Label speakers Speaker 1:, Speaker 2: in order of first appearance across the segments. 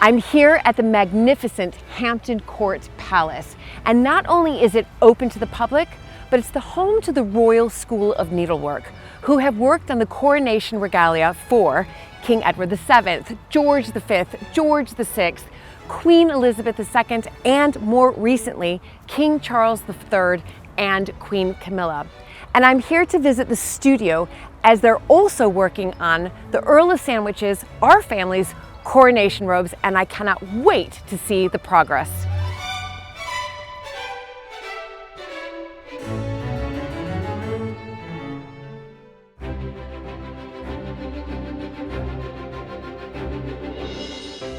Speaker 1: I'm here at the magnificent Hampton Court Palace, and not only is it open to the public, but it's the home to the Royal School of Needlework, who have worked on the coronation regalia for King Edward VII, George V, George VI, Queen Elizabeth II, and more recently, King Charles III and Queen Camilla. And I'm here to visit the studio as they're also working on the Earl of Sandwich's, our family's coronation robes, and I cannot wait to see the progress.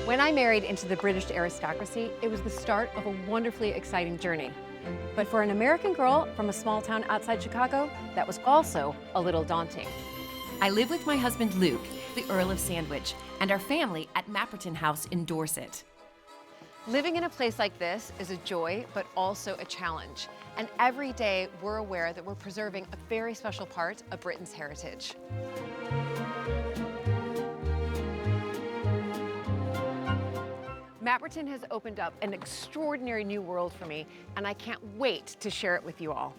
Speaker 1: When I married into the British aristocracy, it was the start of a wonderfully exciting journey. But for an American girl from a small town outside Chicago, that was also a little daunting.
Speaker 2: I live with my husband Luke, the Earl of Sandwich, and our family at Mapperton House in Dorset.
Speaker 1: Living in a place like this is a joy, but also a challenge. And every day we're aware that we're preserving a very special part of Britain's heritage. Mapperton has opened up an extraordinary new world for me, and I can't wait to share it with you all.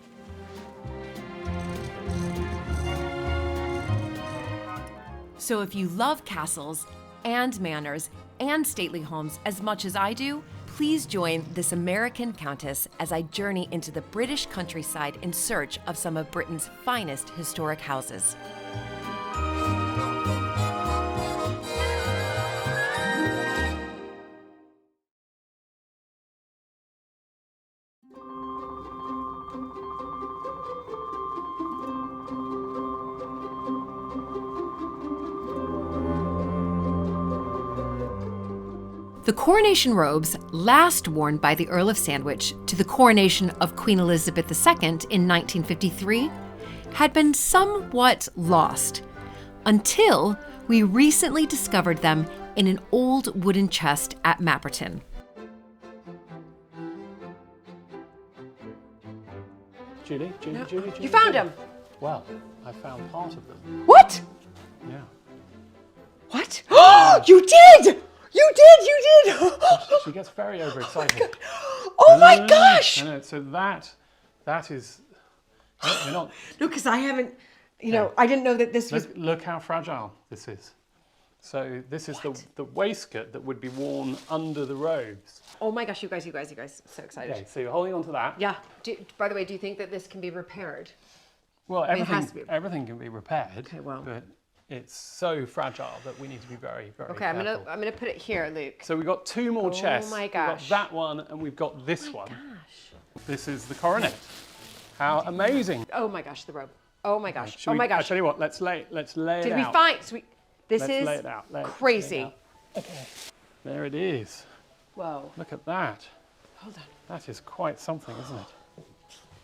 Speaker 2: So if you love castles and manors and stately homes as much as I do, please join this American countess as I journey into the British countryside in search of some of Britain's finest historic houses. The coronation robes, last worn by the Earl of Sandwich to the coronation of Queen Elizabeth II in 1953, had been somewhat lost until we recently discovered them in an old wooden chest at Mapperton.
Speaker 3: Julie.
Speaker 1: You found them!
Speaker 3: Well, I found part of them.
Speaker 1: What?
Speaker 3: Yeah.
Speaker 1: What? Oh, you did! You did!
Speaker 3: She gets very overexcited.
Speaker 1: Oh my gosh!
Speaker 3: No, so that is. We're not.
Speaker 1: No, because I haven't, I didn't know that this was.
Speaker 3: Look how fragile this is. So this is the waistcoat that would be worn under the robes.
Speaker 1: Oh my gosh, you guys, so excited.
Speaker 3: Okay, so you're holding on to that.
Speaker 1: Yeah. By the way, do you think that this can be repaired?
Speaker 3: Well,
Speaker 1: it has to be.
Speaker 3: everything can be repaired.
Speaker 1: Okay, well.
Speaker 3: But it's so fragile that we need to be very, very careful.
Speaker 1: I'm gonna put it here, Luke.
Speaker 3: So we've got two more chests.
Speaker 1: Oh my gosh.
Speaker 3: We've got that one and we've got this one.
Speaker 1: Gosh.
Speaker 3: This is the coronet. How amazing.
Speaker 1: Oh my gosh, the robe. Oh my gosh.
Speaker 3: Should
Speaker 1: Oh my
Speaker 3: I
Speaker 1: gosh.
Speaker 3: tell you what, let's lay it out.
Speaker 1: Did we find? This
Speaker 3: Let's
Speaker 1: is
Speaker 3: lay it out.
Speaker 1: crazy.
Speaker 3: Lay it out. Okay. There it is.
Speaker 1: Whoa.
Speaker 3: Look at that.
Speaker 1: Hold on.
Speaker 3: That is quite something, isn't it?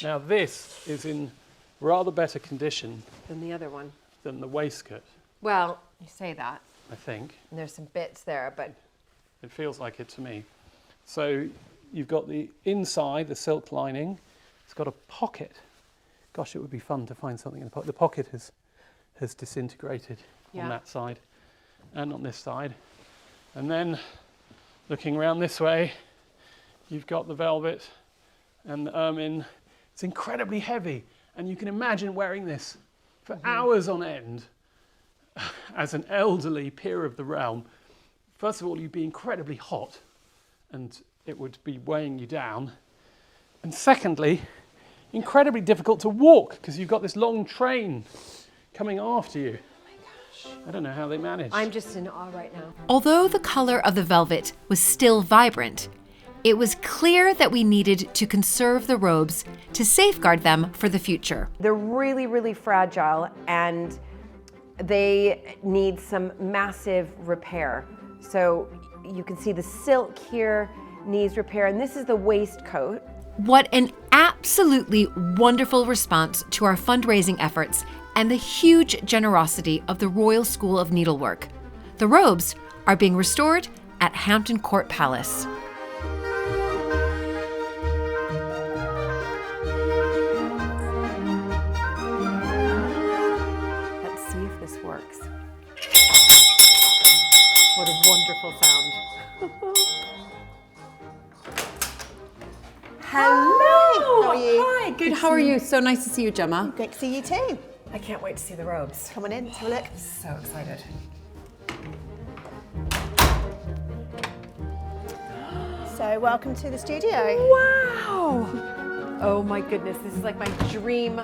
Speaker 3: Now this is in rather better condition
Speaker 1: Than the other one.
Speaker 3: than the waistcoat,
Speaker 1: Well, you say that.
Speaker 3: I think.
Speaker 1: And there's some bits there, but.
Speaker 3: It feels like it to me. So you've got the inside, the silk lining. It's got a pocket. Gosh, it would be fun to find something in the pocket. The pocket has disintegrated on that side and on this side. And then looking around this way, you've got the velvet and the ermine. It's incredibly heavy, and you can imagine wearing this for hours on end as an elderly peer of the realm. First of all, you'd be incredibly hot and it would be weighing you down. And secondly, incredibly difficult to walk because you've got this long train coming after you. I don't know how they managed.
Speaker 1: I'm just in awe right now.
Speaker 2: Although the color of the velvet was still vibrant, it was clear that we needed to conserve the robes to safeguard them for the future.
Speaker 1: They're really, really fragile, and they need some massive repair. So you can see the silk here needs repair, and this is the waistcoat.
Speaker 2: What an absolutely wonderful response to our fundraising efforts and the huge generosity of the Royal School of Needlework. The robes are being restored at Hampton Court Palace.
Speaker 1: Let's see if this works. What a wonderful sound. Hello.
Speaker 4: How are you?
Speaker 1: Hi. Good. How are you? So nice to see you, Gemma.
Speaker 4: Great to see you too.
Speaker 1: I can't wait to see the robes.
Speaker 4: Come on in, let's have a look.
Speaker 1: So excited.
Speaker 4: So welcome to the studio.
Speaker 1: Wow. Oh my goodness, this is like my dream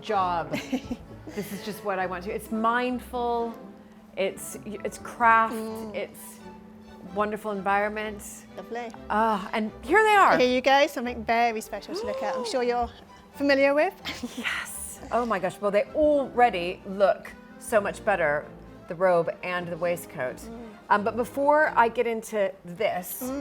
Speaker 1: job. This is just what I want to. It's mindful, it's craft, it's wonderful environment.
Speaker 4: Lovely.
Speaker 1: And here they are.
Speaker 4: Here you go, something very special to look at. I'm sure you're familiar with.
Speaker 1: Yes. Oh my gosh, well they already look so much better, the robe and the waistcoat. But before I get into this,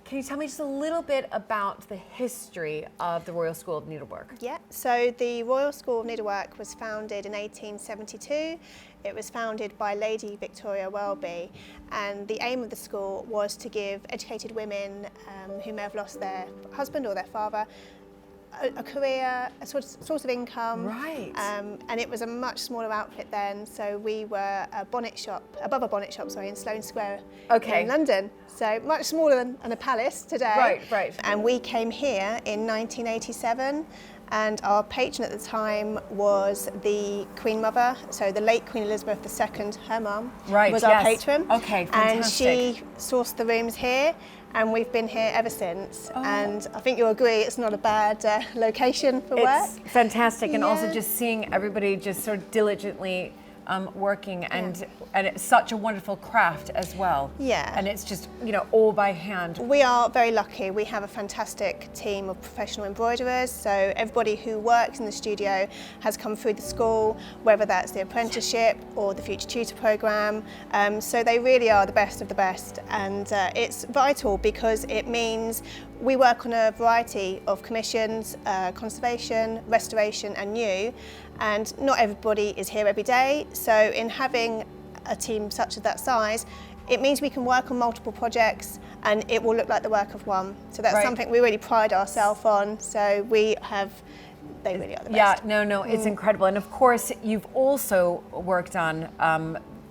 Speaker 1: can you tell me just a little bit about the history of the Royal School of Needlework?
Speaker 4: Yeah, so the Royal School of Needlework was founded in 1872. It was founded by Lady Victoria Welby, and the aim of the school was to give educated women who may have lost their husband or their father a career, a source of income.
Speaker 1: Right.
Speaker 4: And it was a much smaller outfit then, so we were a bonnet shop, above a bonnet shop, sorry, in Sloane Square in London. So much smaller than a palace today.
Speaker 1: Right, right.
Speaker 4: And we came here in 1987, and our patron at the time was the Queen Mother, so the late Queen Elizabeth II, her mum, was our patron.
Speaker 1: Okay, fantastic.
Speaker 4: And she sourced the rooms here, and we've been here ever since. And I think you'll agree it's not a bad location for work.
Speaker 1: It's fantastic, and also
Speaker 4: Yeah.
Speaker 1: just seeing everybody just sort of diligently working, and it's such a wonderful craft as well.
Speaker 4: Yeah.
Speaker 1: And it's just, you know, all by hand.
Speaker 4: We are very lucky. We have a fantastic team of professional embroiderers. So everybody who works in the studio has come through the school, whether that's the apprenticeship or the Future Tutor programme. So they really are the best of the best. And it's vital because it means we work on a variety of commissions, conservation, restoration and new. And not everybody is here every day. So in having a team such as that size, it means we can work on multiple projects and it will look like the work of one. So that's something we really pride ourselves on. So they really are the best.
Speaker 1: Yeah, no, it's incredible. And of course, you've also worked on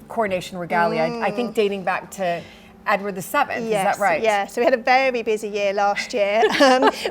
Speaker 1: coronation regalia, I think dating back to Edward VII,
Speaker 4: Yes,
Speaker 1: is that right?
Speaker 4: Yeah, so we had a very busy year last year,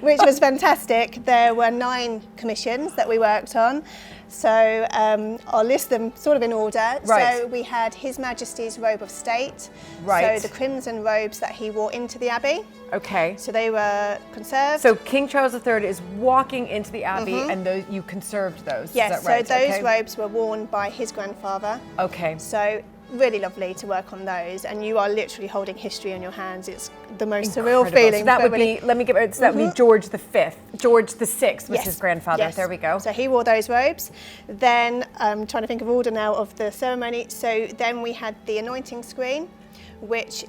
Speaker 4: which was fantastic. There were 9 commissions that we worked on. So I'll list them sort of in order.
Speaker 1: Right.
Speaker 4: So we had His Majesty's Robe of State.
Speaker 1: Right.
Speaker 4: So the crimson robes that he wore into the Abbey.
Speaker 1: Okay.
Speaker 4: So they were conserved.
Speaker 1: So King Charles III is walking into the Abbey, and you conserved those,
Speaker 4: Yes,
Speaker 1: is that right?
Speaker 4: so those robes were worn by his grandfather.
Speaker 1: Okay.
Speaker 4: So really lovely to work on those, and you are literally holding history in your hands. It's the most surreal feeling.
Speaker 1: So that would be, let me give it, so that would be George V. George VI was his grandfather.
Speaker 4: Yes.
Speaker 1: There we go.
Speaker 4: So he wore those robes. Then I'm trying to think of order now of the ceremony. So then we had the anointing screen, which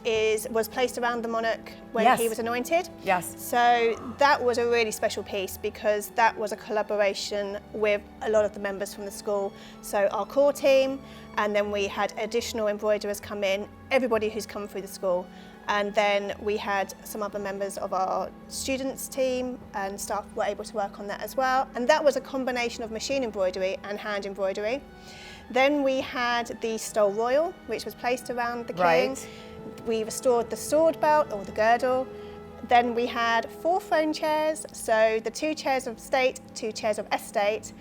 Speaker 4: was placed around the monarch when he was anointed.
Speaker 1: Yes.
Speaker 4: So that was a really special piece because that was a collaboration with a lot of the members from the school. So our core team, and then we had additional embroiderers come in, everybody who's come through the school. And then we had some other members of our students team and staff were able to work on that as well. And that was a combination of machine embroidery and hand embroidery. Then we had the Stole Royal, which was placed around the king.
Speaker 1: Right.
Speaker 4: We restored the sword belt or the girdle. Then we had 4 throne chairs, so the 2 chairs of state, 2 chairs of estate,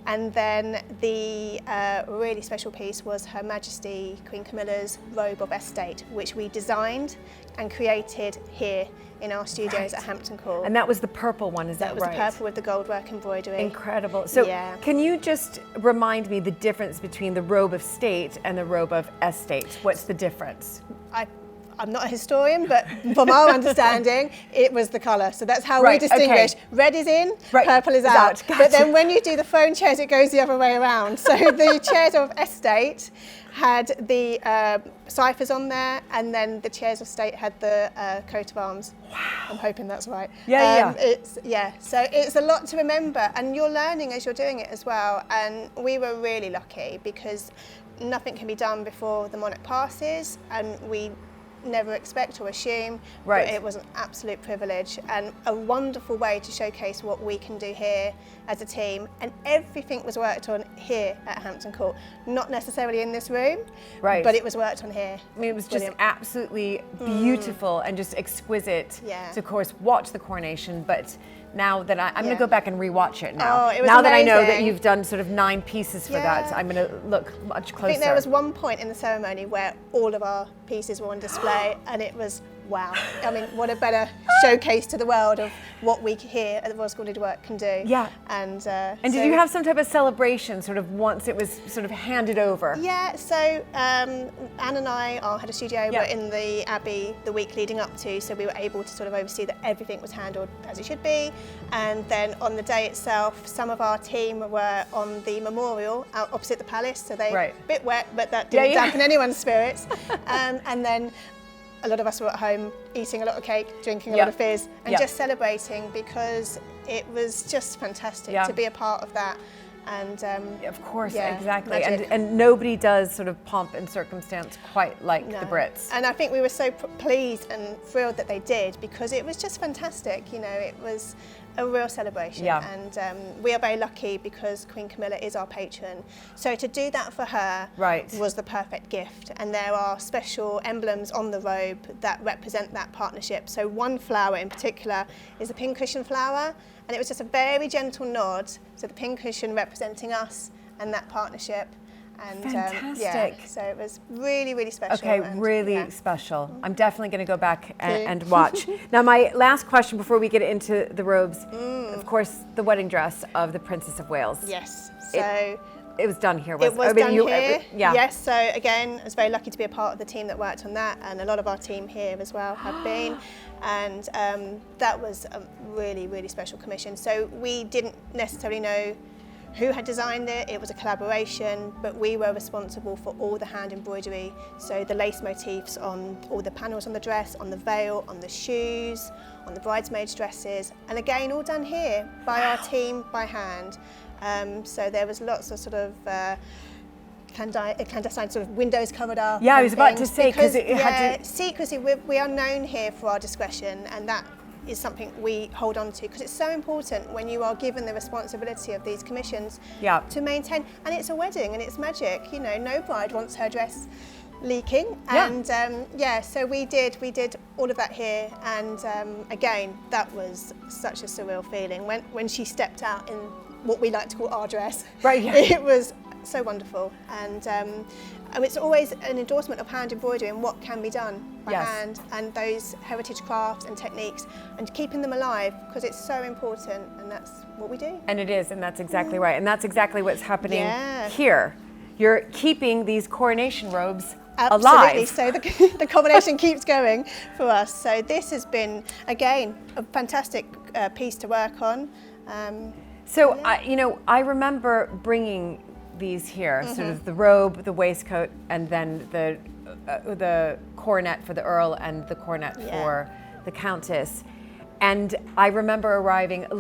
Speaker 4: and then the really special piece was Her Majesty Queen Camilla's robe of estate, which we designed and created here in our studios at Hampton Court.
Speaker 1: And that was the purple one, is that right?
Speaker 4: That was the purple with the goldwork embroidery.
Speaker 1: Incredible. So
Speaker 4: Yeah.
Speaker 1: can you just remind me the difference between the robe of state and the robe of estate? What's the difference?
Speaker 4: I'm not a historian, but from our understanding, it was the colour. So that's how we distinguish.
Speaker 1: Okay.
Speaker 4: Red is in, purple is out.
Speaker 1: Gotcha.
Speaker 4: But then when you do the throne chairs, it goes the other way around. So the chairs of estate had the ciphers on there, and then the chairs of state had the coat of arms. Wow. I'm hoping that's right. So it's a lot to remember, and you're learning as you're doing it as well. And we were really lucky because nothing can be done before the monarch passes, and we never expect or assume.
Speaker 1: Right.
Speaker 4: But it was an absolute privilege and a wonderful way to showcase what we can do here as a team. And everything was worked on here at Hampton Court, not necessarily in this room,
Speaker 1: Right.
Speaker 4: but it was worked on here.
Speaker 1: I mean, it was just
Speaker 4: Brilliant.
Speaker 1: absolutely beautiful and just exquisite
Speaker 4: Yeah.
Speaker 1: to, of course, watch the coronation. But now that I'm going
Speaker 4: Yeah.
Speaker 1: to go back and rewatch it now.
Speaker 4: Oh, it was
Speaker 1: now that I know that
Speaker 4: amazing.
Speaker 1: you've done sort of 9 pieces for that,
Speaker 4: Yeah.
Speaker 1: I'm going to look much closer.
Speaker 4: I think there was one point in the ceremony where all of our pieces were on display and it was wow. I mean, what a better showcase to the world of what we here at the Royal School of Needlework can do.
Speaker 1: Yeah.
Speaker 4: And
Speaker 1: did you have some type of celebration sort of once it was sort of handed over?
Speaker 4: Yeah, so Anne and I, our head of studio,
Speaker 1: Yeah.
Speaker 4: were in the Abbey the week leading up to, so we were able to sort of oversee that everything was handled as it should be. And then on the day itself, some of our team were on the memorial out opposite the palace, so they
Speaker 1: Right.
Speaker 4: a bit wet, but that didn't
Speaker 1: Yeah, yeah.
Speaker 4: dampen anyone's spirits. And then a lot of us were at home eating a lot of cake, drinking a
Speaker 1: Yeah.
Speaker 4: lot of fizz, and
Speaker 1: Yeah.
Speaker 4: just celebrating because it was just fantastic
Speaker 1: Yeah.
Speaker 4: to be a part of that. And
Speaker 1: Of course,
Speaker 4: yeah,
Speaker 1: exactly.
Speaker 4: magic.
Speaker 1: And nobody does sort of pomp and circumstance quite like
Speaker 4: No.
Speaker 1: the Brits.
Speaker 4: And I think we were so pleased and thrilled that they did because it was just fantastic. You know, it was a real celebration.
Speaker 1: Yeah.
Speaker 4: And we are very lucky because Queen Camilla is our patron. So to do that for her
Speaker 1: Right.
Speaker 4: was the perfect gift. And there are special emblems on the robe that represent that partnership. So one flower in particular is a pincushion flower. And it was just a very gentle nod. So the pincushion representing us and that partnership. And yeah,
Speaker 1: Fantastic.
Speaker 4: so it was really, really special.
Speaker 1: Okay,
Speaker 4: and,
Speaker 1: really
Speaker 4: yeah.
Speaker 1: special. I'm definitely going to go back
Speaker 4: Okay.
Speaker 1: and watch. Now, my last question before we get into the robes, of course, the wedding dress of the Princess of Wales.
Speaker 4: Yes. So
Speaker 1: It was done here.
Speaker 4: it was done here.
Speaker 1: Yeah.
Speaker 4: Yes. So again, I was very lucky to be a part of the team that worked on that, and a lot of our team here as well have been. And that was a really, really special commission. So we didn't necessarily know who had designed it. It was a collaboration, but we were responsible for all the hand embroidery. So the lace motifs on all the panels on the dress, on the veil, on the shoes, on the bridesmaids' dresses, and again, all done here by our team, by hand. So there was lots of sort of clandestine sort of windows covered up.
Speaker 1: Yeah, I was
Speaker 4: and
Speaker 1: about to
Speaker 4: things
Speaker 1: say, 'cause it had
Speaker 4: yeah,
Speaker 1: to-
Speaker 4: secrecy. We are known here for our discretion, and that is something we hold on to because it's so important when you are given the responsibility of these commissions
Speaker 1: Yeah.
Speaker 4: to maintain. And it's a wedding and it's magic. You know, no bride wants her dress leaking.
Speaker 1: Yeah.
Speaker 4: And yeah, so we did all of that here. And again, that was such a surreal feeling when she stepped out in what we like to call our dress.
Speaker 1: Right, yeah.
Speaker 4: It was so wonderful. And it's always an endorsement of hand embroidery and what can be done by
Speaker 1: Yes.
Speaker 4: hand, and those heritage crafts and techniques, and keeping them alive because it's so important, and that's what we do.
Speaker 1: And it is, and that's exactly right. And that's exactly what's happening
Speaker 4: Yeah.
Speaker 1: here. You're keeping these coronation robes
Speaker 4: Absolutely.
Speaker 1: alive.
Speaker 4: So the combination keeps going for us. So this has been, again, a fantastic piece to work on.
Speaker 1: So, I remember bringing these here, sort of the robe, the waistcoat, and then the coronet for the Earl and the coronet
Speaker 4: Yeah.
Speaker 1: for the Countess. And I remember arriving a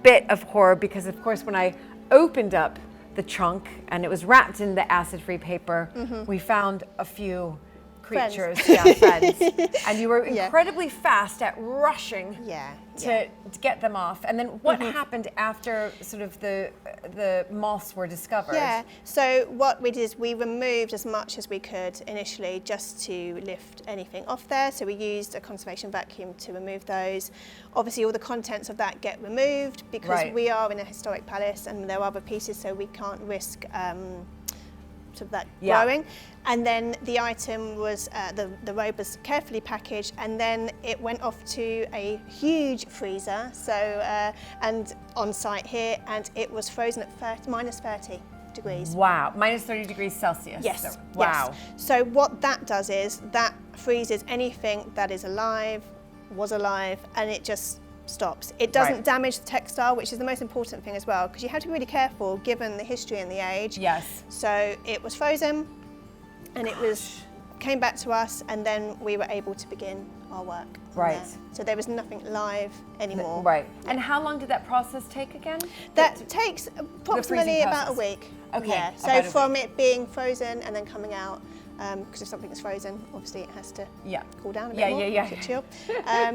Speaker 1: bit of horror because, of course, when I opened up the trunk and it was wrapped in the acid-free paper, we found a few creatures, friends. And you were
Speaker 4: Yeah.
Speaker 1: incredibly fast at rushing
Speaker 4: Yeah.
Speaker 1: to get them off. And then what happened after sort of the moths were discovered?
Speaker 4: Yeah, so what we did is we removed as much as we could initially just to lift anything off there. So we used a conservation vacuum to remove those. Obviously all the contents of that get removed because
Speaker 1: Right.
Speaker 4: we are in a historic palace and there are other pieces, so we can't risk sort of that
Speaker 1: Yeah.
Speaker 4: growing. And then the item was, the robe was carefully packaged, and then it went off to a huge freezer, so and on site here, and it was frozen at minus 30 degrees.
Speaker 1: Wow, minus 30 degrees Celsius.
Speaker 4: Yes.
Speaker 1: So- wow.
Speaker 4: Yes. So what that does is that freezes anything that is alive, was alive, and it just stops. It doesn't
Speaker 1: Right.
Speaker 4: damage the textile, which is the most important thing as well, because you have to be really careful given the history and the age.
Speaker 1: Yes.
Speaker 4: So it was frozen, and it came back to us, and then we were able to begin our work. on
Speaker 1: Right.
Speaker 4: there. So there was nothing live anymore.
Speaker 1: Right. And how long did that process take again?
Speaker 4: That takes approximately about a
Speaker 1: process.
Speaker 4: week.
Speaker 1: Okay.
Speaker 4: Yeah. So from it being frozen and then coming out, because if something is frozen, obviously it has to cool down a bit more.
Speaker 1: Yeah.
Speaker 4: Let it chill.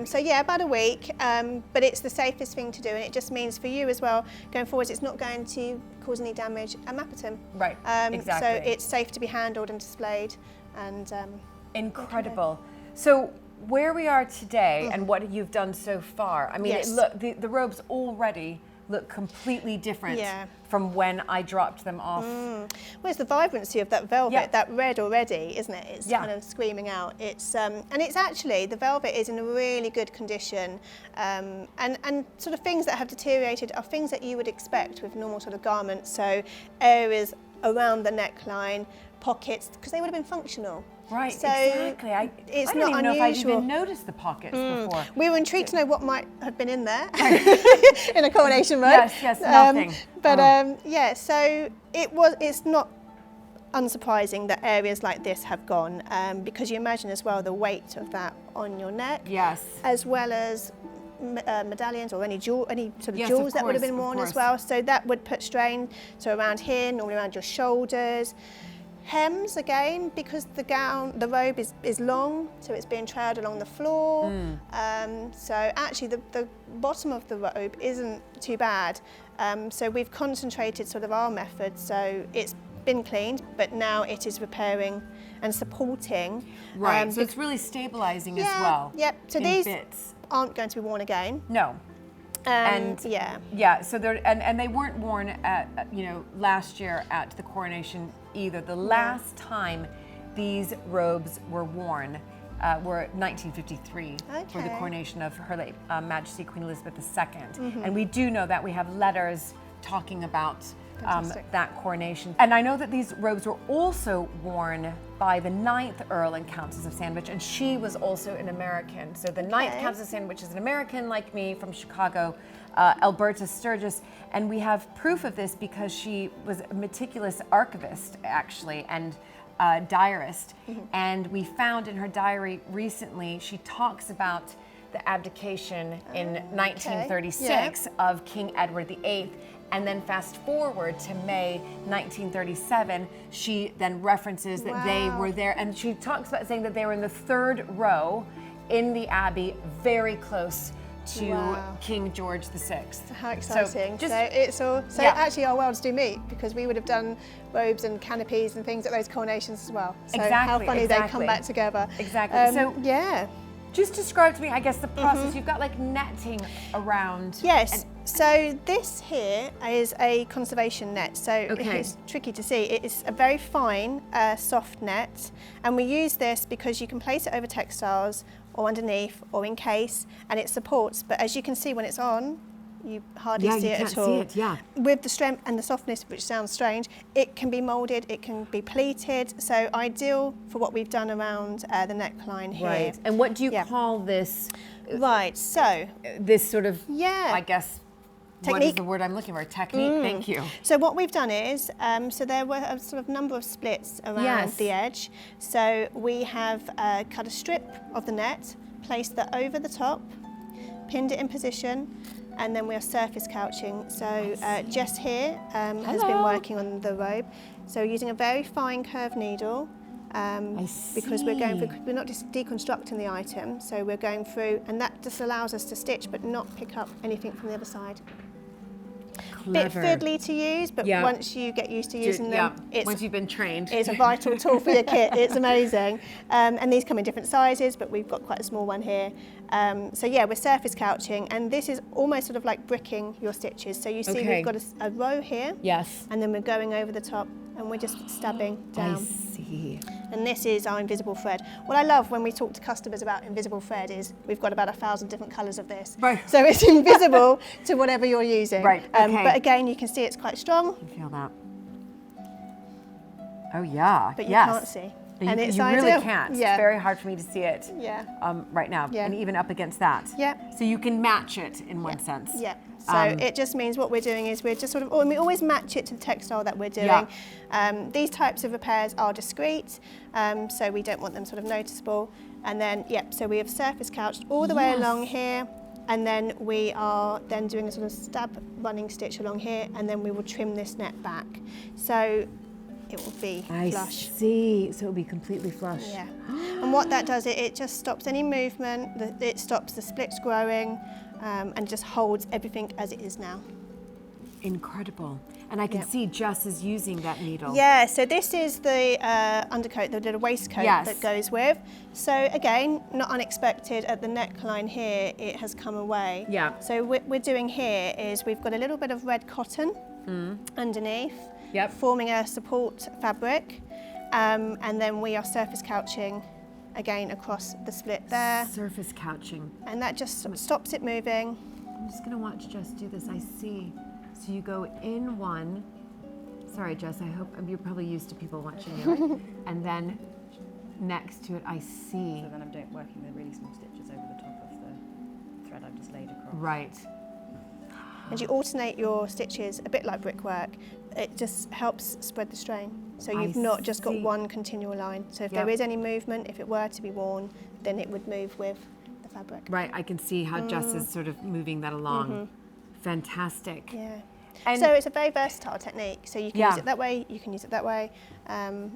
Speaker 4: So yeah, about a week. But it's the safest thing to do, and it just means for you as well, going forwards, it's not going to cause any damage at Mapperton.
Speaker 1: Right. Exactly.
Speaker 4: So it's safe to be handled and displayed, and
Speaker 1: incredible. So where we are today and what you've done so far, I mean, look, the robes already look completely different from when I dropped them off.
Speaker 4: Well, it's the vibrancy of that velvet, that red already, isn't it? It's kind of screaming out. It's and it's actually, the velvet is in a really good condition, and sort of things that have deteriorated are things that you would expect with normal sort of garments. So areas around the neckline, pockets, because they would have been functional.
Speaker 1: Right,
Speaker 4: so
Speaker 1: exactly. I
Speaker 4: it's
Speaker 1: don't
Speaker 4: not
Speaker 1: even know if I'd
Speaker 4: unusual.
Speaker 1: even noticed the pockets before.
Speaker 4: We were intrigued to know what might have been in there in a coronation robe.
Speaker 1: Yes, nothing.
Speaker 4: Yeah, so it's not unsurprising that areas like this have gone, because you imagine as well the weight of that on your neck.
Speaker 1: Yes.
Speaker 4: As well as medallions or any sort of
Speaker 1: Yes,
Speaker 4: jewels
Speaker 1: of
Speaker 4: that would have
Speaker 1: course,
Speaker 4: been
Speaker 1: of
Speaker 4: worn as
Speaker 1: course.
Speaker 4: well. So that would put strain. So around here, normally around your shoulders. Hems again, because the robe is long, so it's being trailed along the floor. So actually the bottom of the robe isn't too bad. So we've concentrated sort of our method, so it's been cleaned, but now it is repairing and supporting.
Speaker 1: Right, so it's really stabilizing as well.
Speaker 4: Yep, so
Speaker 1: in
Speaker 4: these
Speaker 1: bits.
Speaker 4: aren't going to be worn again.
Speaker 1: No. And
Speaker 4: yeah,
Speaker 1: so they're and they weren't worn at last year at the coronation either. The last time these robes were worn were 1953 for the coronation of Her late Majesty Queen Elizabeth II, and we do know that we have letters talking about that coronation. And I know that these robes were also worn by the 9th Earl and Countess of Sandwich, and she was also an American. So the 9th Countess of Sandwich is an American like me from Chicago, Alberta Sturgis, and we have proof of this because she was a meticulous archivist actually, and diarist. And we found in her diary recently, she talks about the abdication in 1936 of King Edward VIII. And then fast forward to May 1937, she then references that they were there, and she talks about saying that they were in the 3rd row in the Abbey, very close to King George VI.
Speaker 4: How exciting.
Speaker 1: So
Speaker 4: actually our worlds do meet, because we would have done robes and canopies and things at those coronations as well. So how funny they come back together.
Speaker 1: Exactly. So
Speaker 4: yeah.
Speaker 1: Just describe to me, I guess, the process. You've got like netting around.
Speaker 4: Yes. So this here is a conservation net. So it's tricky to see. It is a very fine, soft net, and we use this because you can place it over textiles or underneath or in case, and it supports. But as you can see, when it's on, you hardly see it at all. With the strength and the softness, which sounds strange, it can be moulded, it can be pleated, so ideal for what we've done around the neckline here.
Speaker 1: Right, and what do you call this?
Speaker 4: Right, so
Speaker 1: this sort of, I guess,
Speaker 4: technique.
Speaker 1: What is the word I'm looking for? Technique, thank you.
Speaker 4: So what we've done is, so there were a sort of number of splits around the edge. So we have cut a strip of the net, placed that over the top, pinned it in position, and then we are surface couching. So Jess here has been working on the robe. So using a very fine curved needle, because we're not just deconstructing the item, so we're going through, and that just allows us to stitch but not pick up anything from the other side.
Speaker 1: Clever.
Speaker 4: Bit fiddly to use, but once you get used to using them,
Speaker 1: once you've been trained,
Speaker 4: it's a vital tool for your kit. It's amazing. And these come in different sizes, but we've got quite a small one here. So yeah, we're surface couching, and this is almost sort of like bricking your stitches. So you see we've got a row here, and then we're going over the top, and we're just stabbing down.
Speaker 1: I see.
Speaker 4: And this is our invisible thread. What I love when we talk to customers about invisible thread is we've got about 1,000 different colours of this.
Speaker 1: Right.
Speaker 4: So it's invisible to whatever you're using.
Speaker 1: Right, okay.
Speaker 4: But again, you can see it's quite strong.
Speaker 1: You feel that. Oh yeah,
Speaker 4: but you can't see.
Speaker 1: And you really can't.
Speaker 4: Yeah.
Speaker 1: It's very hard for me to see it right now, and even up against that.
Speaker 4: Yeah.
Speaker 1: So you can match it in one sense.
Speaker 4: Yeah. So it just means what we're doing is we're just sort of, and we always match it to the textile that we're doing. These types of repairs are discreet, so we don't want them sort of noticeable. And then, so we have surface couched all the way along here, And then we are then doing a sort of stab running stitch along here, and then we will trim this net back. So it will be flush.
Speaker 1: I see, so it'll be completely flush.
Speaker 4: Yeah. And what that does, it just stops any movement, it stops the splits growing, and just holds everything as it is now.
Speaker 1: Incredible. And I can see Jess is using that needle.
Speaker 4: Yeah, so this is the undercoat, the little waistcoat that goes with. So again, not unexpected, at the neckline here, it has come away.
Speaker 1: Yeah.
Speaker 4: So what we're doing here is we've got a little bit of red cotton underneath, forming a support fabric, and then we are surface couching again across the split there.
Speaker 1: Surface couching.
Speaker 4: And that just stops it moving.
Speaker 1: I'm just gonna watch Jess do this, I see. So you go in one, sorry Jess, I hope, you're probably used to people watching you, and then next to it I see.
Speaker 5: So then I'm working the really small stitches over the top of the thread I've just laid across.
Speaker 1: Right.
Speaker 4: And you alternate your stitches a bit like brickwork. It just helps spread the strain. So you've not just got one continual line. So if there is any movement, if it were to be worn, then it would move with the fabric.
Speaker 1: Right, I can see how Jess is sort of moving that along. Fantastic.
Speaker 4: Yeah.
Speaker 1: And
Speaker 4: so it's a very versatile technique. So you can use it that way, you can use it that way.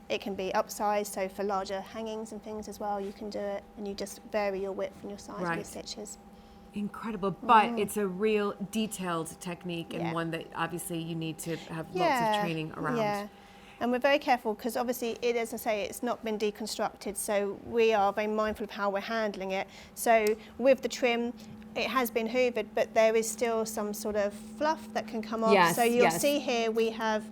Speaker 4: It can be upsized, so for larger hangings and things as well, you can do it, and you just vary your width and your size of your stitches.
Speaker 1: Incredible, but it's a real detailed technique and one that obviously you need to have lots of training around.
Speaker 4: Yeah. And we're very careful because obviously it, as I say, it's not been deconstructed, so we are very mindful of how we're handling it. So with the trim, it has been hoovered, but there is still some sort of fluff that can come off.
Speaker 1: Yes,
Speaker 4: so you'll see here we have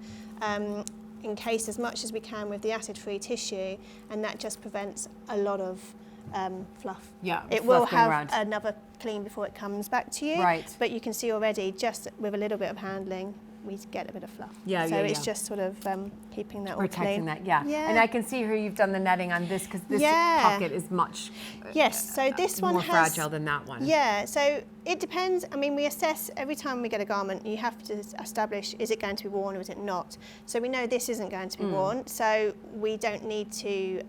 Speaker 4: encased as much as we can with the acid-free tissue, and that just prevents a lot of fluff.
Speaker 1: Yeah,
Speaker 4: it will have another clean before it comes back to you.
Speaker 1: Right.
Speaker 4: But you can see already, just with a little bit of handling, we get a bit of fluff.
Speaker 1: Yeah,
Speaker 4: so it's just sort of keeping that all
Speaker 1: protecting
Speaker 4: clean.
Speaker 1: that, And I can see here you've done the netting on this because this pocket is much
Speaker 4: so this one
Speaker 1: more
Speaker 4: has,
Speaker 1: fragile than that one.
Speaker 4: Yeah, so it depends. I mean, we assess every time we get a garment, you have to establish, is it going to be worn or is it not? So we know this isn't going to be worn, so we don't need to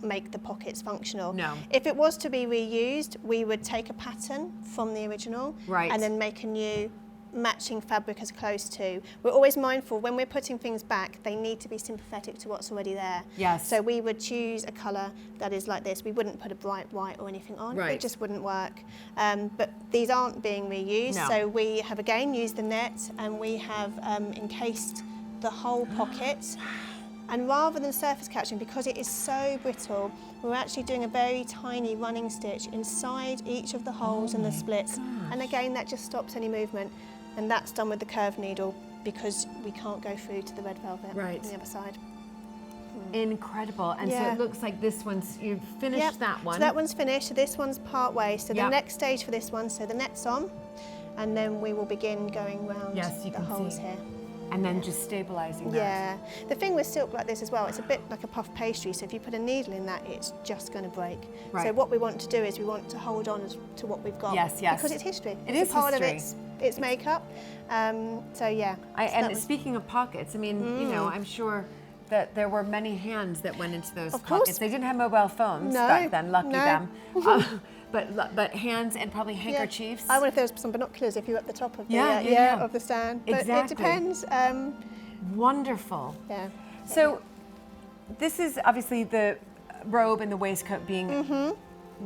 Speaker 4: make the pockets functional.
Speaker 1: No.
Speaker 4: If it was to be reused, we would take a pattern from the original and then make a new matching fabric as close to. We're always mindful when we're putting things back, they need to be sympathetic to what's already there.
Speaker 1: Yes.
Speaker 4: So we would choose a colour that is like this. We wouldn't put a bright white or anything on.
Speaker 1: Right.
Speaker 4: It just wouldn't work. But these aren't being reused. So we have again used the net, and we have encased the whole pocket. And rather than surface couching, because it is so brittle, we're actually doing a very tiny running stitch inside each of the holes and the splits. And again, that just stops any movement. And that's done with the curved needle because we can't go through to the red velvet on the other side.
Speaker 1: Incredible. And so it looks like this one's, you've finished that one.
Speaker 4: So that one's finished, so this one's part way. So the next stage for this one, so the net's on, and then we will begin going round the holes here.
Speaker 1: And then just stabilising that.
Speaker 4: Yeah. The thing with silk like this as well, it's a bit like a puff pastry, so if you put a needle in that, it's just going to break.
Speaker 1: Right.
Speaker 4: So what we want to do is we want to hold on to what we've got.
Speaker 1: Yes, yes.
Speaker 4: Because it's history.
Speaker 1: It's
Speaker 4: a part
Speaker 1: history.
Speaker 4: of its makeup. So yeah.
Speaker 1: And speaking of pockets, I mean, you know, I'm sure that there were many hands that went into those pockets. They didn't have mobile phones back then, lucky them. But hands and probably handkerchiefs.
Speaker 4: I wonder if there was some binoculars if you were at the top of the of the stand. But
Speaker 1: exactly.
Speaker 4: it depends.
Speaker 1: Wonderful.
Speaker 4: Yeah.
Speaker 1: So this is obviously the robe and the waistcoat being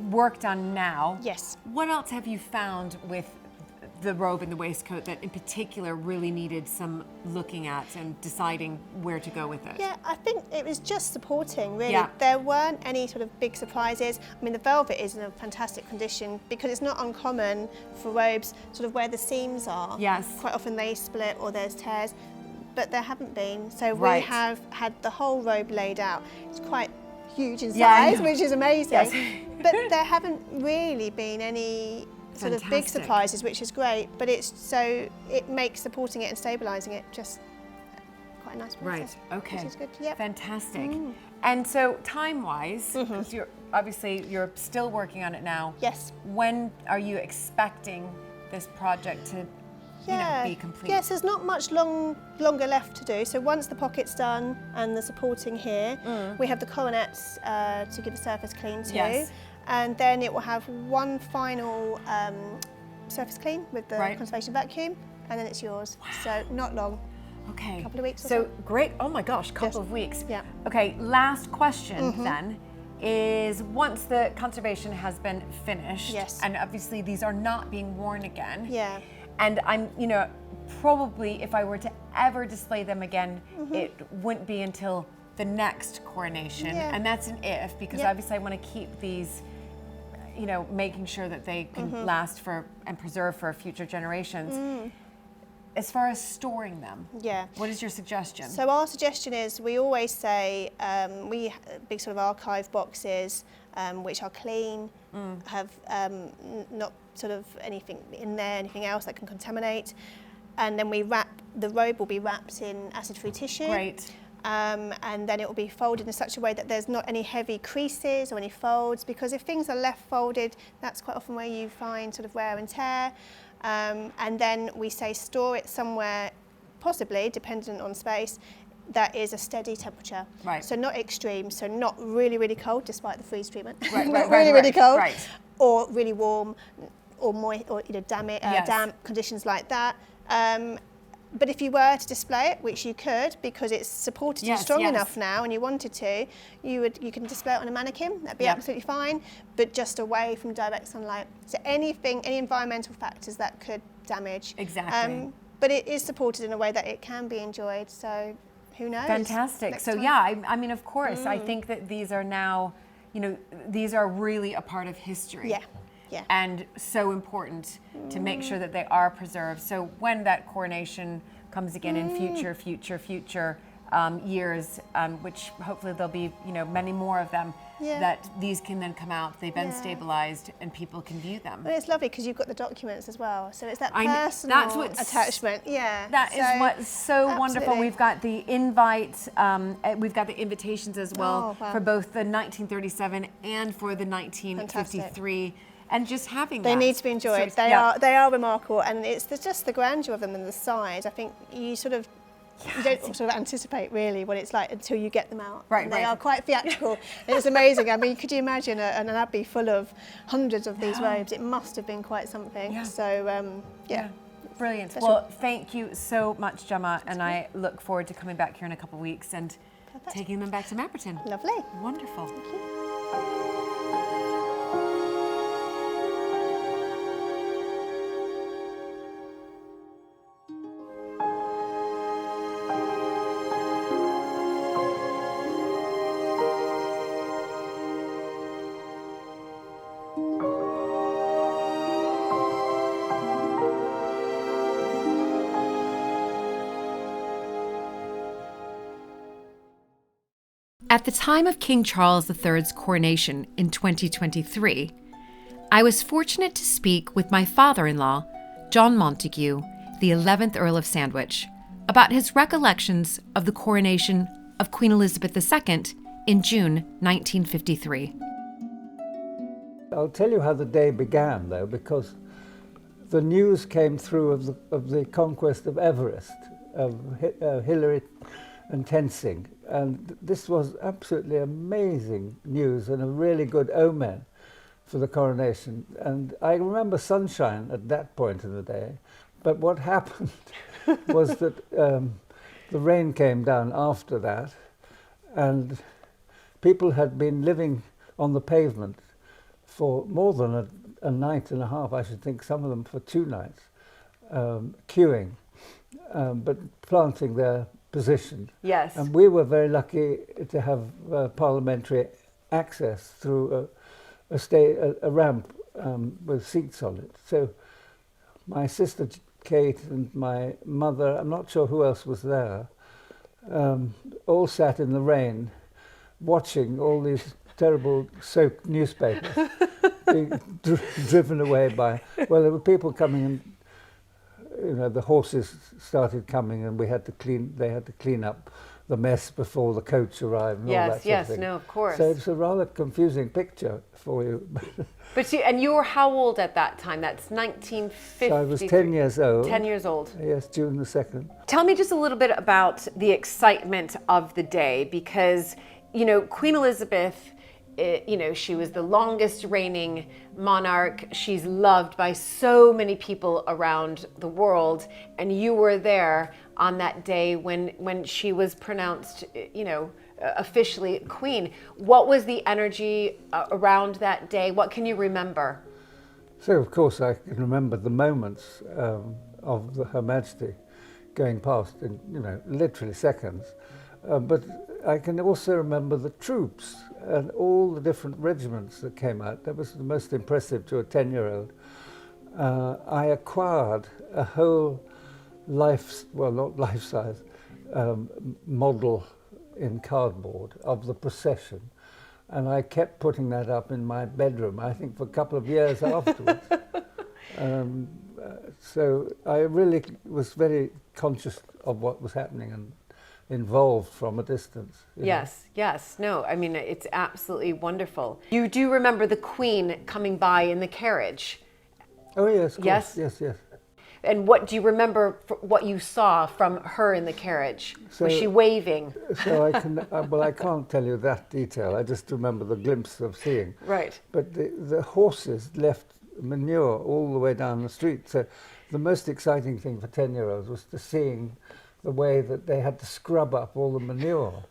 Speaker 1: worked on now.
Speaker 4: Yes.
Speaker 1: What else have you found with the robe and the waistcoat that in particular really needed some looking at and deciding where to go with it?
Speaker 4: Yeah, I think it was just supporting, really.
Speaker 1: Yeah.
Speaker 4: There weren't any sort of big surprises. I mean, the velvet is in a fantastic condition because it's not uncommon for robes sort of where the seams are.
Speaker 1: Yes.
Speaker 4: Quite often they split or there's tears, but there haven't been. So we have had the whole robe laid out. It's quite huge in size, which is amazing.
Speaker 1: Yes.
Speaker 4: But there haven't really been any sort of big surprises, which is great, but it makes supporting it and stabilising it just quite a nice process.
Speaker 1: Right, okay.
Speaker 4: Which is good. Yep.
Speaker 1: Fantastic. And so time-wise, because you're still working on it now.
Speaker 4: Yes.
Speaker 1: When are you expecting this project to be complete?
Speaker 4: Yes, there's not much longer left to do. So once the pocket's done and the supporting here, we have the coronets to give a surface clean to.
Speaker 1: Yes.
Speaker 4: And then it will have one final surface clean with the
Speaker 1: Right.
Speaker 4: conservation vacuum, and then it's yours. So not long.
Speaker 1: Okay.
Speaker 4: Couple of weeks or
Speaker 1: So
Speaker 4: so.
Speaker 1: great. Oh my gosh, couple
Speaker 4: Yes.
Speaker 1: of weeks.
Speaker 4: Yeah.
Speaker 1: Okay, last question then is once the conservation has been finished,
Speaker 4: Yes.
Speaker 1: and obviously these are not being worn again.
Speaker 4: Yeah.
Speaker 1: And I'm, probably if I were to ever display them again, it wouldn't be until the next coronation.
Speaker 4: Yeah.
Speaker 1: And that's an if, because
Speaker 4: Yeah.
Speaker 1: obviously I want to keep these, making sure that they can last for and preserve for future generations. As far as storing them,
Speaker 4: Yeah.
Speaker 1: what is your suggestion?
Speaker 4: So our suggestion is, we always say, big sort of archive boxes, which are clean, have not sort of anything in there, anything else that can contaminate. And then the robe will be wrapped in acid-free tissue.
Speaker 1: Great.
Speaker 4: And then it will be folded in such a way that there's not any heavy creases or any folds, because if things are left folded, that's quite often where you find sort of wear and tear. And then we say store it somewhere, possibly, dependent on space, that is a steady temperature.
Speaker 1: Right.
Speaker 4: So not extreme, so not really, really cold, despite the freeze treatment.
Speaker 1: Right,
Speaker 4: Not
Speaker 1: right,
Speaker 4: really,
Speaker 1: right,
Speaker 4: really cold.
Speaker 1: right.
Speaker 4: Or really warm, or moist, or
Speaker 1: Yes.
Speaker 4: damp conditions like that. But if you were to display it, which you could, because it's supported and
Speaker 1: Yes,
Speaker 4: strong
Speaker 1: yes.
Speaker 4: enough now, and you wanted to, you can display it on a mannequin. That'd be
Speaker 1: Yep.
Speaker 4: absolutely fine, but just away from direct sunlight. So any environmental factors that could damage.
Speaker 1: Exactly.
Speaker 4: But it is supported in a way that it can be enjoyed. So who knows?
Speaker 1: Fantastic.
Speaker 4: Next
Speaker 1: So
Speaker 4: time.
Speaker 1: yeah, I mean, of course, I think that these are now, these are really a part of history.
Speaker 4: Yeah. Yeah.
Speaker 1: And so important to make sure that they are preserved. So when that coronation comes again in future years, which hopefully there'll be, many more of them,
Speaker 4: Yeah.
Speaker 1: that these can then come out, they've been
Speaker 4: Yeah.
Speaker 1: stabilized, and people can view them.
Speaker 4: And it's lovely because you've got the documents as well. So it's that
Speaker 1: I kn-
Speaker 4: personal
Speaker 1: that's what's-
Speaker 4: attachment. Yeah.
Speaker 1: That is what's so wonderful.
Speaker 4: absolutely.
Speaker 1: We've got the invite, we've got the invitations as well
Speaker 4: Oh, wow.
Speaker 1: for both the 1937 and for the 1953. And just having
Speaker 4: They
Speaker 1: that.
Speaker 4: need to be enjoyed.
Speaker 1: So, yeah.
Speaker 4: They are remarkable, and it's just the grandeur of them and the size. I think you you don't sort of anticipate really what it's like until you get them out.
Speaker 1: Right,
Speaker 4: And they
Speaker 1: right.
Speaker 4: are quite theatrical. It's amazing. I mean, could you imagine an abbey full of hundreds of these robes? It must have been quite something.
Speaker 1: Yeah.
Speaker 4: So yeah.
Speaker 1: Brilliant.
Speaker 4: Special.
Speaker 1: Well, thank you so much, Gemma, and I look forward to coming back here in a couple of weeks and
Speaker 4: Perfect.
Speaker 1: taking them back to Mapperton.
Speaker 4: Lovely.
Speaker 1: Wonderful.
Speaker 4: Thank you.
Speaker 2: At the time of King Charles III's coronation in 2023, I was fortunate to speak with my father-in-law, John Montague, the 11th Earl of Sandwich, about his recollections of the coronation of Queen Elizabeth II in June 1953.
Speaker 6: I'll tell you how the day began, though, because the news came through of the conquest of Everest, of Hillary and Tenzing. And this was absolutely amazing news and a really good omen for the coronation. And I remember sunshine at that point in the day. But what happened was that the rain came down after that, and people had been living on the pavement for more than a night and a half, I should think, some of them for 2 nights, queuing, but planting their position.
Speaker 1: Yes.
Speaker 6: And we were very lucky to have parliamentary access through a ramp with seats on it. So my sister Kate and my mother, I'm not sure who else was there, all sat in the rain watching all these terrible soaked newspapers being driven away by, well, there were people coming and, the horses started coming and they had to clean up the mess before the coach arrived and all that sort of thing.
Speaker 1: No, of course.
Speaker 6: So it's a rather confusing picture for you.
Speaker 1: But you were how old at that time? That's 1950.
Speaker 6: So I was 10 years old.
Speaker 1: 10 years old.
Speaker 6: Yes, June the 2nd.
Speaker 1: Tell me just a little bit about the excitement of the day, because, Queen Elizabeth she was the longest reigning monarch. She's loved by so many people around the world. And you were there on that day when she was pronounced, officially queen. What was the energy around that day? What can you remember?
Speaker 6: So, of course, I can remember the moments of Her Majesty going past in, literally seconds. But I can also remember the troops and all the different regiments that came out. That was the most impressive to a 10-year-old. I acquired a whole not life-size, model in cardboard of the procession. And I kept putting that up in my bedroom, I think, for a couple of years afterwards. So I really was very conscious of what was happening and involved from a distance.
Speaker 1: Yes. No, I mean, it's absolutely wonderful. You do remember the Queen coming by in the carriage?
Speaker 6: Oh, yes, of course.
Speaker 1: Yes?
Speaker 6: Yes.
Speaker 1: And what do you remember what you saw from her in the carriage? Was she waving?
Speaker 6: So I can, I can't tell you that detail. I just remember the glimpse of seeing.
Speaker 1: Right.
Speaker 6: But the horses left manure all the way down the street. So the most exciting thing for 10-year-olds was to seeing the way that they had to scrub up all the manure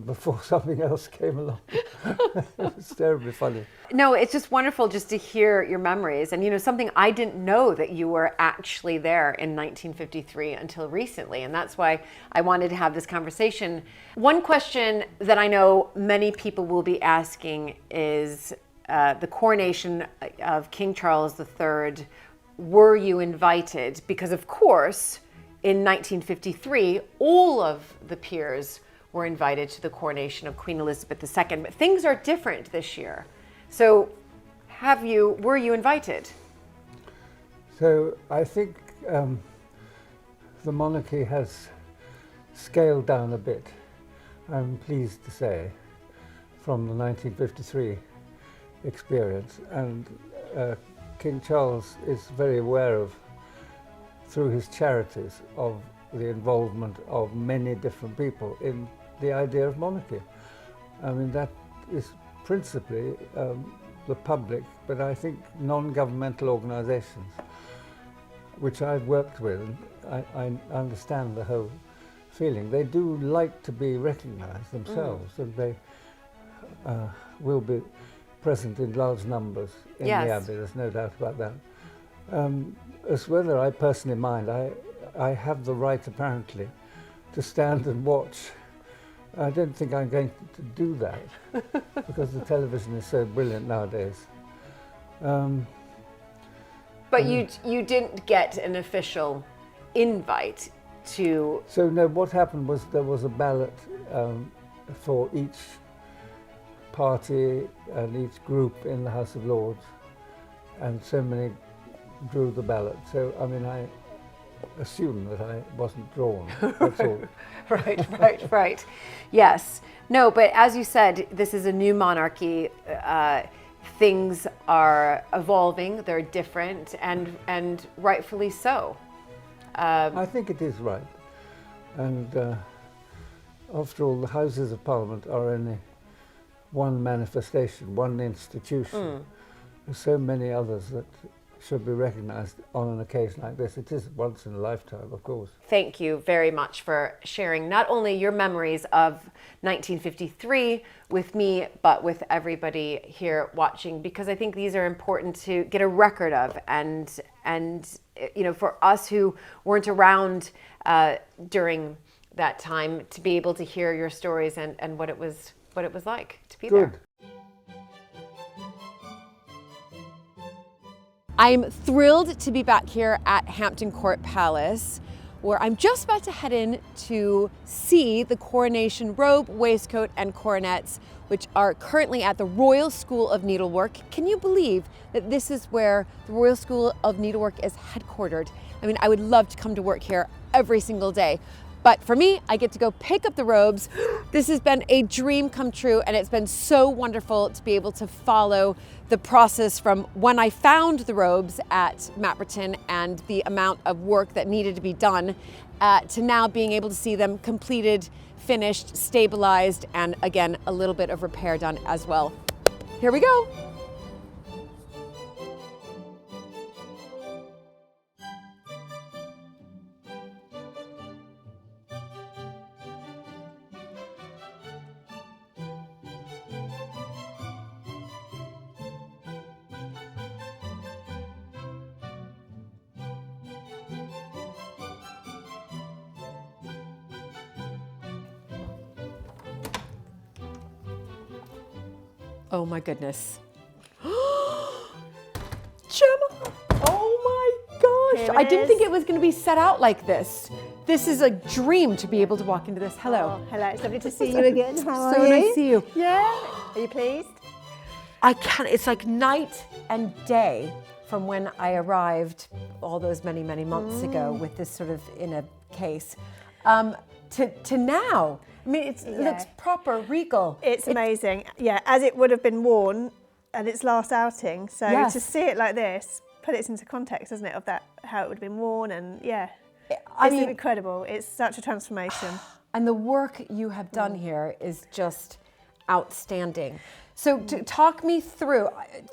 Speaker 6: before something else came along. It was terribly funny.
Speaker 1: No, it's just wonderful just to hear your memories. And, something I didn't know that you were actually there in 1953 until recently. And that's why I wanted to have this conversation. One question that I know many people will be asking is the coronation of King Charles III. Were you invited? Because, of course, in 1953, all of the peers were invited to the coronation of Queen Elizabeth II, but things are different this year. So were you invited?
Speaker 6: So I think the monarchy has scaled down a bit, I'm pleased to say, from the 1953 experience. And King Charles is very aware of, through his charities, of the involvement of many different people in the idea of monarchy. I mean, that is principally the public, but I think non-governmental organizations, which I've worked with, I understand the whole feeling. They do like to be recognized themselves, and they will be present in large numbers in the Abbey, there's no doubt about that. As whether I personally mind, I have the right, apparently, to stand and watch. I don't think I'm going to do that because the television is so brilliant nowadays.
Speaker 1: But you didn't get an official invite to...
Speaker 6: So no, what happened was there was a ballot for each party and each group in the House of Lords, and so many drew the ballot. So, I mean, I assume that I wasn't drawn, that's all.
Speaker 1: Right. Yes. No, but as you said, this is a new monarchy. Things are evolving, they're different, and rightfully so.
Speaker 6: I think it is right. And after all, the Houses of Parliament are only one manifestation, one institution. There's so many others that should be recognised on an occasion like this. It is once in a lifetime, of course.
Speaker 1: Thank you very much for sharing not only your memories of 1953 with me, but with everybody here watching, because I think these are important to get a record of, and for us who weren't around during that time, to be able to hear your stories and what it was like to be there. I'm thrilled to be back here at Hampton Court Palace, where I'm just about to head in to see the coronation robe, waistcoat, and coronets, which are currently at the Royal School of Needlework. Can you believe that this is where the Royal School of Needlework is headquartered? I mean, I would love to come to work here every single day. But for me, I get to go pick up the robes. This has been a dream come true, and it's been so wonderful to be able to follow the process from when I found the robes at Mapperton and the amount of work that needed to be done to now being able to see them completed, finished, stabilized, and again, a little bit of repair done as well. Here we go. Oh my goodness. Gemma! Oh my gosh!
Speaker 4: Here it
Speaker 1: I didn't think
Speaker 4: is.
Speaker 1: it was going to be set out like this. This is a dream to be able to walk into this. Hello.
Speaker 4: Oh, hello, it's lovely to see you again. How
Speaker 1: So
Speaker 4: are you?
Speaker 1: nice to see you.
Speaker 4: Yeah. Are you pleased?
Speaker 1: I can't, it's like night and day from when I arrived all those many, many months ago with this sort of in a case to now. I mean, it looks proper, regal.
Speaker 4: It's amazing. Yeah, as it would have been worn at its last outing. So
Speaker 1: Yes.
Speaker 4: to see it like this, put it into context, doesn't it, of that, how it would have been worn, and yeah.
Speaker 1: I
Speaker 4: It's
Speaker 1: mean,
Speaker 4: incredible. It's such a transformation.
Speaker 1: and the work you have done here is just outstanding. So talk me through,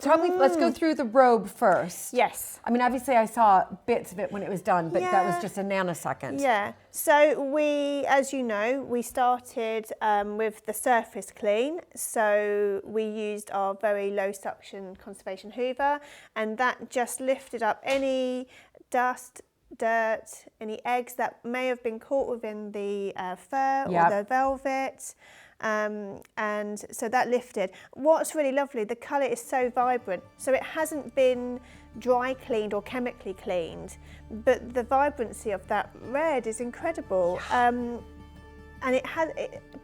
Speaker 1: let's go through the robe first.
Speaker 4: Yes.
Speaker 1: I mean, obviously I saw bits of it when it was done, but that was
Speaker 4: Yeah.
Speaker 1: just a nanosecond.
Speaker 4: Yeah, so we, as you know, we started with the surface clean. So we used our very low suction conservation hoover, and that just lifted up any dust, dirt, any eggs that may have been caught within the fur or the velvet. And so that lifted. What's really lovely, the colour is so vibrant. So it hasn't been dry cleaned or chemically cleaned, but the vibrancy of that red is incredible. And it has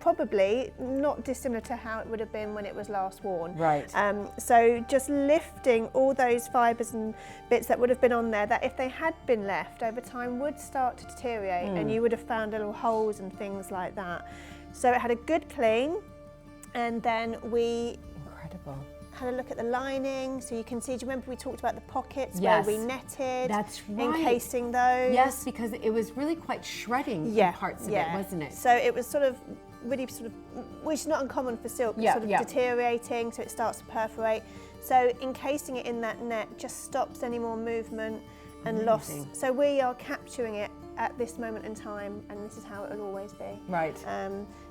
Speaker 4: probably not dissimilar to how it would have been when it was last worn.
Speaker 1: Right.
Speaker 4: So just lifting all those fibres and bits that would have been on there that if they had been left over time would start to deteriorate, and you would have found little holes and things like that. So it had a good clean, and then we had a look at the lining. So you can see, do you remember we talked about the pockets where we netted?
Speaker 1: That's right.
Speaker 4: Encasing those.
Speaker 1: Yes, because it was really quite shredding in parts of it, wasn't it?
Speaker 4: So it was sort of really which is not uncommon for silk, sort of deteriorating, so it starts to perforate. So encasing it in that net just stops any more movement and loss. So we are capturing it at this moment in time, and this is how it will always be.
Speaker 1: Right.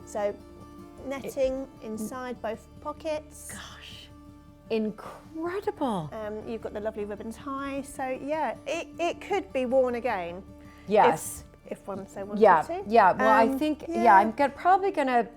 Speaker 4: So netting inside both pockets.
Speaker 1: Gosh, incredible.
Speaker 4: You've got the lovely ribbon tie. So yeah, it could be worn again.
Speaker 1: Yes.
Speaker 4: If one so wanted to.
Speaker 1: Yeah. Well, I think I'm probably gonna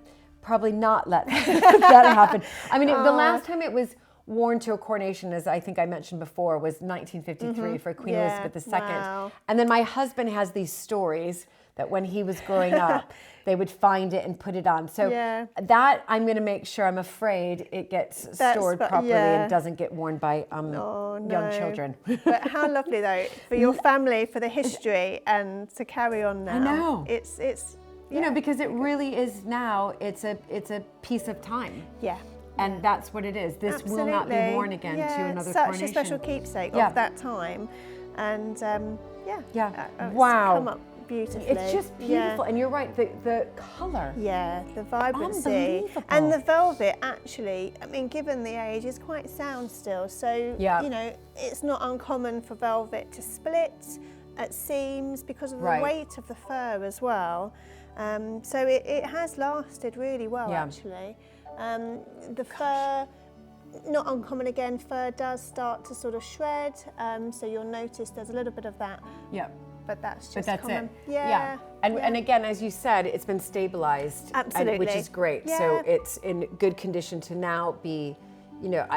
Speaker 1: not let that happen. I mean, the last time it was worn to a coronation, as I think I mentioned before, was 1953 for Queen Elizabeth II.
Speaker 4: Wow.
Speaker 1: And then my husband has these stories that when he was growing up, they would find it and put it on. So that I'm going to make sure, I'm afraid, it gets stored properly and doesn't get worn by young children.
Speaker 4: But how lovely though, for your family, for the history, and to carry on now.
Speaker 1: I know.
Speaker 4: It's
Speaker 1: you know, because it really is now, it's a piece of time.
Speaker 4: Yeah.
Speaker 1: And that's what it is. This will not be worn again to another
Speaker 4: such
Speaker 1: coronation.
Speaker 4: a special keepsake of that time. And
Speaker 1: wow.
Speaker 4: Come up beautifully.
Speaker 1: It's just beautiful. And you're right, the colour.
Speaker 4: Yeah, the vibrancy.
Speaker 1: Unbelievable.
Speaker 4: And the velvet actually, I mean, given the age, is quite sound still. So, you know, it's not uncommon for velvet to split at seams because of the weight of the fur as well. So it has lasted really well, actually. The fur, not uncommon again, fur does start to sort of shred, so you'll notice there's a little bit of that. Yeah. But that's just common.
Speaker 1: Yeah. And again, as you said, it's been stabilized.
Speaker 4: Absolutely.
Speaker 1: Which is great.
Speaker 4: Yeah.
Speaker 1: So it's in good condition to now be, you know,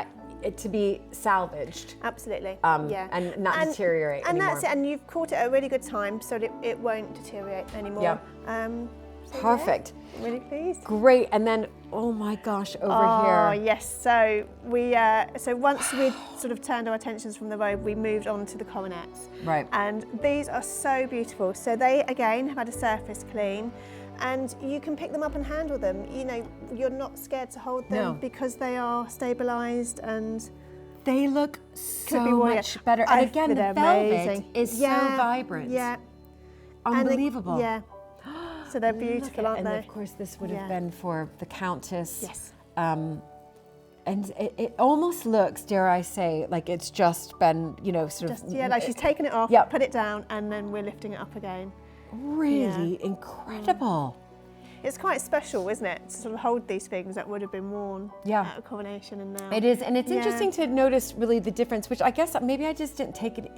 Speaker 1: to be salvaged.
Speaker 4: Absolutely.
Speaker 1: And not deteriorate
Speaker 4: and
Speaker 1: anymore.
Speaker 4: That's it. And you've caught it at a really good time, so that it won't deteriorate anymore. So
Speaker 1: perfect.
Speaker 4: Yeah, really pleased.
Speaker 1: Great. And then, oh my gosh, over here.
Speaker 4: Oh yes. So we so once we'd sort of turned our attentions from the robe, we moved on to the coronets.
Speaker 1: Right.
Speaker 4: And these are so beautiful. So they again have had a surface clean, and you can pick them up and handle them. You know, you're not scared to hold them because they are stabilised and
Speaker 1: they look so much better. And again, the velvet is so vibrant.
Speaker 4: Yeah.
Speaker 1: Unbelievable.
Speaker 4: So they're beautiful, aren't
Speaker 1: and
Speaker 4: they?
Speaker 1: of course this would
Speaker 4: Yeah.
Speaker 1: have been for the Countess.
Speaker 4: Yes.
Speaker 1: And it almost looks, dare I say, like it's just been, you know, sort
Speaker 4: Just,
Speaker 1: of...
Speaker 4: yeah, like she's taken it off,
Speaker 1: Yep.
Speaker 4: put it down, and then we're lifting it up again.
Speaker 1: Really incredible.
Speaker 4: It's quite special, isn't it, to sort of hold these things that would have been worn
Speaker 1: Yeah.
Speaker 4: at a coronation and now.
Speaker 1: It is, and it's
Speaker 4: Yeah.
Speaker 1: interesting to notice really the difference, which I guess maybe I just didn't take it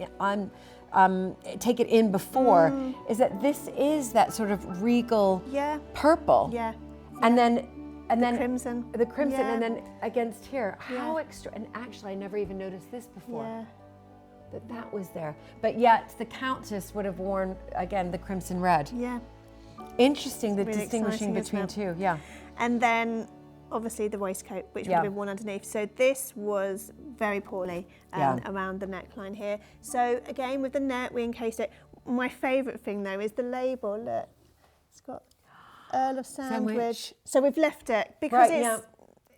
Speaker 1: in before, is that this is that sort of regal
Speaker 4: Yeah.
Speaker 1: purple.
Speaker 4: Yeah.
Speaker 1: And then
Speaker 4: Crimson.
Speaker 1: the crimson,
Speaker 4: Yeah.
Speaker 1: and then against here,
Speaker 4: Yeah.
Speaker 1: how extra! And actually, I never even noticed this before.
Speaker 4: Yeah.
Speaker 1: That was there. But yet, the Countess would have worn again the crimson red.
Speaker 4: Yeah.
Speaker 1: Interesting, the
Speaker 4: Really
Speaker 1: distinguishing
Speaker 4: exciting,
Speaker 1: between
Speaker 4: isn't
Speaker 1: two. Yeah.
Speaker 4: And then obviously the waistcoat, which would
Speaker 1: Yeah.
Speaker 4: have been worn underneath. So this was very poorly around the neckline here. So again, with the net, we encased it. My favourite thing though is the label. Look, it's got Earl of Sandwich. So we've left it because
Speaker 1: Right,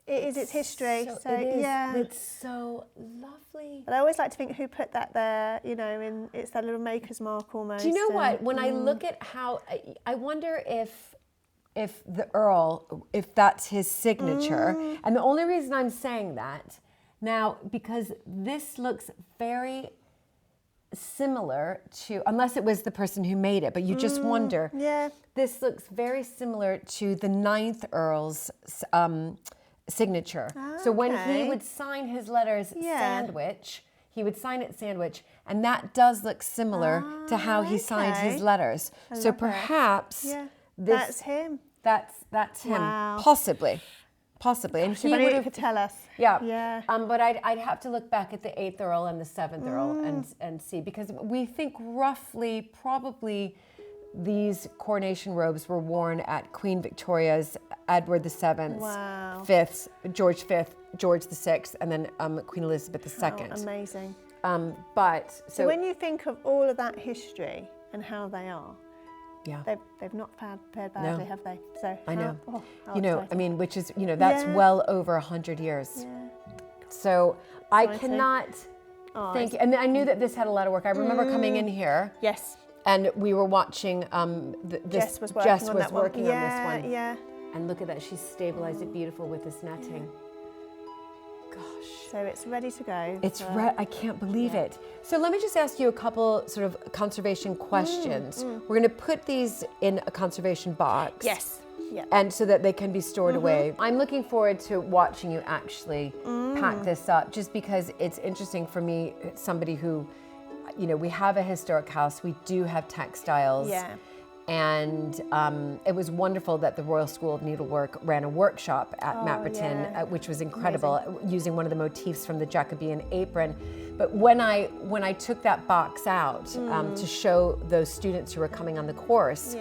Speaker 4: it is its history. So
Speaker 1: it is.
Speaker 4: yeah.
Speaker 1: It's so lovely.
Speaker 4: But I always like to think who put that there, you know, and it's that little maker's mark almost.
Speaker 1: Do you know what? When I look at how, I wonder if the Earl, if that's his signature. And the only reason I'm saying that now, because this looks very similar to, unless it was the person who made it, but you just wonder.
Speaker 4: Yeah.
Speaker 1: This looks very similar to the 9th Earl's signature. So when he
Speaker 4: Okay.
Speaker 1: would sign his letters
Speaker 4: Yeah.
Speaker 1: Sandwich, he would sign it Sandwich, and that does look similar to how he signed his
Speaker 4: okay.
Speaker 1: letters. So
Speaker 4: love it.
Speaker 1: perhaps
Speaker 4: Yeah.
Speaker 1: this,
Speaker 4: That's him.
Speaker 1: that's him,
Speaker 4: Wow.
Speaker 1: possibly, and
Speaker 4: If
Speaker 1: he
Speaker 4: only
Speaker 1: would
Speaker 4: you
Speaker 1: have.
Speaker 4: could tell us.
Speaker 1: Yeah.
Speaker 4: Yeah.
Speaker 1: But I'd have to look back at the 8th Earl and the 7th Earl and see, because we think roughly, probably, these coronation robes were worn at Queen Victoria's, Edward VII's,
Speaker 4: Wow.
Speaker 1: 5th, George V, George VI, and then Queen Elizabeth II.
Speaker 4: Oh, amazing.
Speaker 1: But
Speaker 4: So when you think of all of that history and how they are,
Speaker 1: yeah.
Speaker 4: they've not fared badly, have they? So
Speaker 1: I know.
Speaker 4: how
Speaker 1: You know, I
Speaker 4: exciting.
Speaker 1: mean, which is, you know, that's
Speaker 4: Yeah.
Speaker 1: well over 100 years.
Speaker 4: Yeah.
Speaker 1: So I
Speaker 4: Exciting.
Speaker 1: cannot
Speaker 4: Oh,
Speaker 1: thank you. And I knew that this had a lot of work. I remember coming in here
Speaker 4: Yes.
Speaker 1: and we were watching
Speaker 4: Jess was working
Speaker 1: Jess
Speaker 4: on
Speaker 1: was
Speaker 4: that one.
Speaker 1: working on this one.
Speaker 4: Yeah.
Speaker 1: And look at that, she's stabilized it beautiful with this netting. Gosh.
Speaker 4: So it's ready to go.
Speaker 1: It's
Speaker 4: for-
Speaker 1: I can't believe it. So let me just ask you a couple sort of conservation questions. We're going to put these in a conservation box.
Speaker 4: Yes. Yeah.
Speaker 1: And so that they can be stored away. I'm looking forward to watching you actually pack this up, just because it's interesting for me, somebody who, you know, we have a historic house, we do have textiles.
Speaker 4: Yeah.
Speaker 1: And it was wonderful that the Royal School of Needlework ran a workshop at Mapperton,
Speaker 4: yeah.
Speaker 1: which was incredible, using one of the motifs from the Jacobean apron. But when I took that box out to show those students who were coming on the course,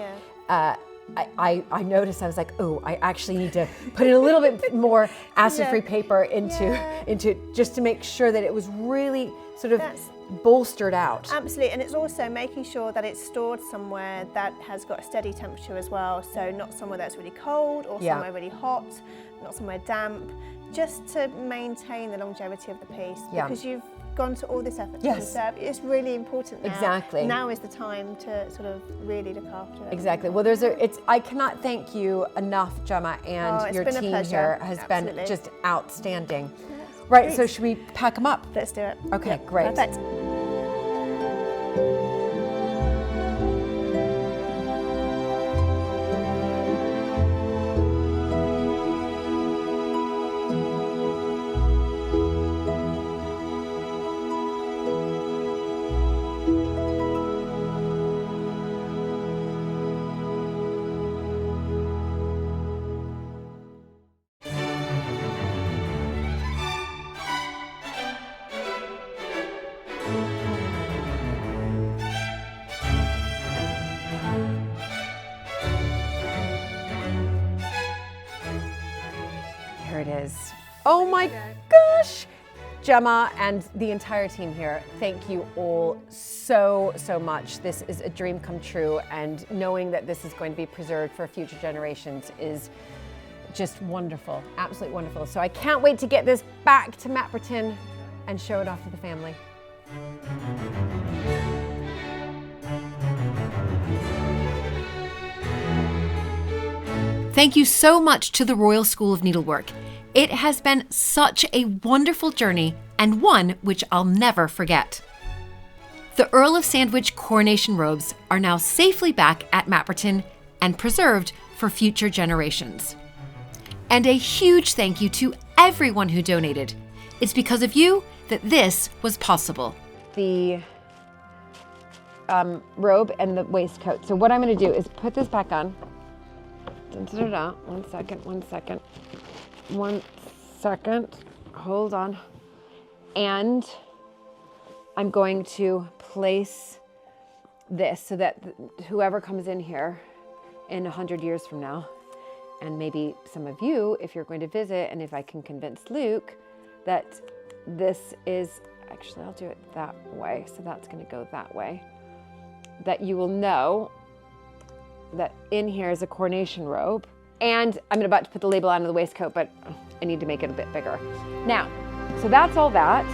Speaker 1: I noticed, I was like, oh, I actually need to put in a little bit more acid-free paper into just to make sure that it was really sort of bolstered out.
Speaker 4: Absolutely, and it's also making sure that it's stored somewhere that has got a steady temperature as well, so not somewhere that's really cold or somewhere really hot, not somewhere damp, just to maintain the longevity of the piece, because you've gone to all this effort to conserve. It's really important now.
Speaker 1: Exactly.
Speaker 4: Now is the time to sort of really look after it.
Speaker 1: Exactly. Well, I cannot thank you enough, Gemma, and your
Speaker 4: been a
Speaker 1: team
Speaker 4: pleasure.
Speaker 1: here has
Speaker 4: Absolutely.
Speaker 1: been just outstanding.
Speaker 4: Yes,
Speaker 1: Right,
Speaker 4: great.
Speaker 1: so should we pack them up?
Speaker 4: Let's do it.
Speaker 1: Okay,
Speaker 4: Yep,
Speaker 1: great.
Speaker 4: Perfect.
Speaker 1: Here it is. Oh my gosh! Gemma and the entire team here, thank you all so much. This is a dream come true, and knowing that this is going to be preserved for future generations is just wonderful, absolutely wonderful. So I can't wait to get this back to Mapperton and show it off to the family.
Speaker 2: Thank you so much to the Royal School of Needlework. It has been such a wonderful journey and one which I'll never forget. The Earl of Sandwich coronation robes are now safely back at Mapperton and preserved for future generations. And a huge thank you to everyone who donated. It's because of you that this was possible.
Speaker 1: The robe and the waistcoat. So what I'm going to do is put this back on. Da-da-da-da. 1 second, 1 second. 1 second. Hold on. And I'm going to place this so that whoever comes in here in 100 years from now, and maybe some of you, if you're going to visit, and if I can convince Luke that this is, actually I'll do it that way, so that's going to go that way, that you will know that in here is a coronation robe. And I'm about to put the label on the waistcoat, but I need to make it a bit bigger. Now, so that's all that.